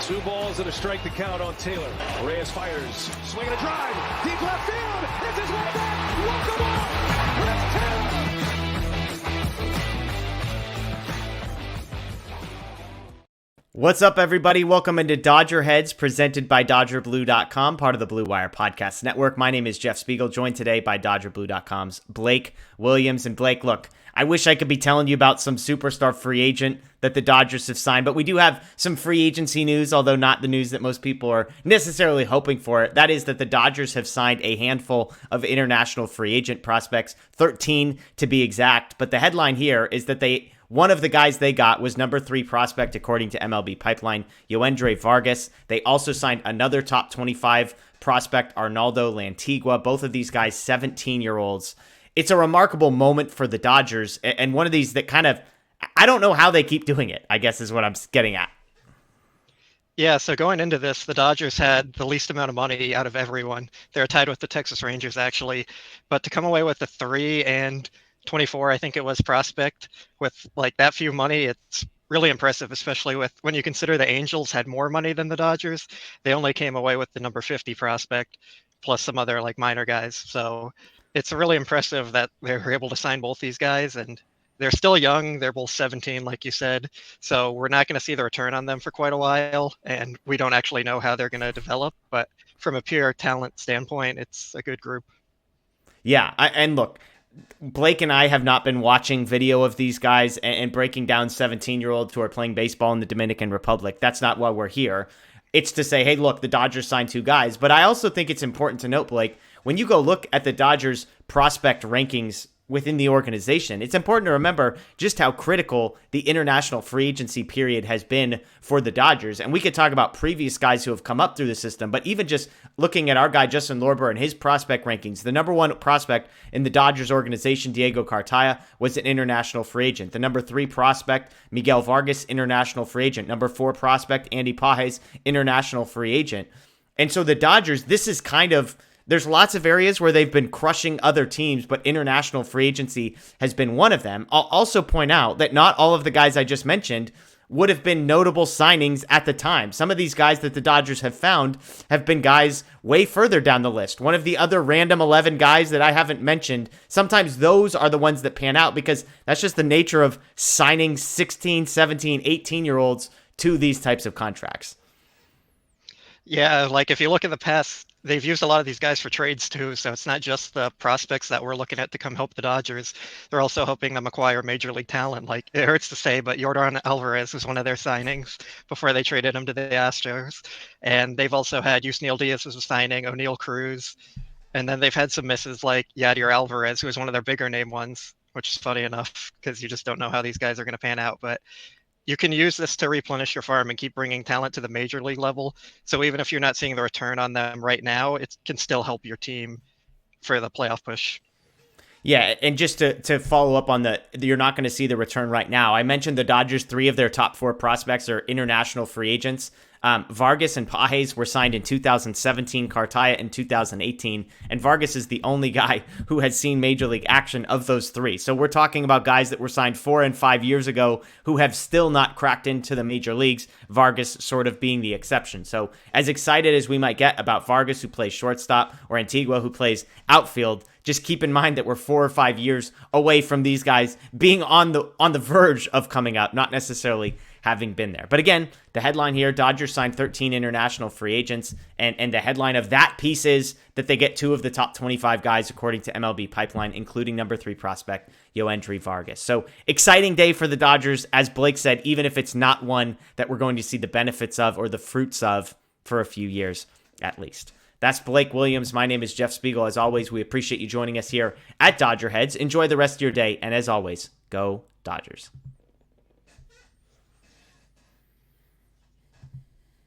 Two balls and a strike to count on Taylor. Reyes fires, swinging a drive, deep left field. This is way back. Welcome on, Chris Taylor. What's up, everybody? Welcome into DodgerHeads, presented by DodgerBlue.com, part of the Blue Wire Podcast Network. My name is Jeff Spiegel, joined today by DodgerBlue.com's Blake Williams. And Blake, look, I wish I could be telling you about some superstar free agent that the Dodgers have signed, but we do have some free agency news, although not the news that most people are necessarily hoping for. That is that the Dodgers have signed a handful of international free agent prospects, 13 to be exact. But the headline here is that one of the guys they got was number 3 prospect, according to MLB Pipeline, Joendry Vargas. They also signed another top 25 prospect, Arnaldo Lantigua. Both of these guys, 17-year-olds. It's a remarkable moment for the Dodgers, and one of these that kind of, I don't know how they keep doing it, I guess is what I'm getting at. Yeah, so going into this, the Dodgers had the least amount of money out of everyone. They're tied with the Texas Rangers, actually. But to come away with the 3 and 24, I think it was, prospect with like that few money, it's really impressive, especially when you consider the Angels had more money than the Dodgers. They only came away with the number 50 prospect plus some other like minor guys. So it's really impressive that they were able to sign both these guys, and they're still young. They're both 17, like you said. So we're not going to see the return on them for quite a while, and we don't actually know how they're going to develop. But from a pure talent standpoint, it's a good group. Yeah, and look, Blake and I have not been watching video of these guys and breaking down 17-year-olds who are playing baseball in the Dominican Republic. That's not why we're here. It's to say, hey, look, the Dodgers signed 2 guys. But I also think it's important to note, Blake, when you go look at the Dodgers prospect rankings within the organization, it's important to remember just how critical the international free agency period has been for the Dodgers. And we could talk about previous guys who have come up through the system, but even just looking at our guy, Justin Lorber, and his prospect rankings, the number 1 prospect in the Dodgers organization, Diego Cartaya, was an international free agent. The number 3 prospect, Miguel Vargas, international free agent. Number 4 prospect, Andy Pages, international free agent. And so the Dodgers, this is kind of, there's lots of areas where they've been crushing other teams, but international free agency has been one of them. I'll also point out that not all of the guys I just mentioned would have been notable signings at the time. Some of these guys that the Dodgers have found have been guys way further down the list. One of the other random 11 guys that I haven't mentioned, sometimes those are the ones that pan out because that's just the nature of signing 16, 17, 18-year-olds to these types of contracts. Yeah, like if you look at the past, they've used a lot of these guys for trades too, so it's not just the prospects that we're looking at to come help the Dodgers. They're also helping them acquire major league talent. Like, it hurts to say, but Yordan Alvarez was one of their signings before they traded him to the Astros. And they've also had Yusniel Diaz was a signing, O'Neal Cruz. And then they've had some misses like Yadier Alvarez, who was one of their bigger name ones, which is funny enough because you just don't know how these guys are going to pan out. But you can use this to replenish your farm and keep bringing talent to the major league level. So even if you're not seeing the return on them right now, it can still help your team for the playoff push. Yeah, and just to follow up on you're not going to see the return right now. I mentioned the Dodgers, 3 of their top 4 prospects are international free agents. Vargas and Pages were signed in 2017, Cartaya in 2018, and Vargas is the only guy who has seen major league action of those 3. So we're talking about guys that were signed 4 and 5 years ago who have still not cracked into the major leagues, Vargas sort of being the exception. So as excited as we might get about Vargas, who plays shortstop, or Antigua, who plays outfield, just keep in mind that we're 4 or 5 years away from these guys being on the verge of coming up, not necessarily having been there. But again, the headline here, Dodgers signed 13 international free agents, and the headline of that piece is that they get 2 of the top 25 guys according to MLB Pipeline, including number 3 prospect Joendry Vargas. So exciting day for the Dodgers, as Blake said, even if it's not one that we're going to see the benefits of or the fruits of for a few years at least. That's Blake Williams. My name is Jeff Spiegel. As always, we appreciate you joining us here at DodgerHeads. Enjoy the rest of your day, and as always, go Dodgers.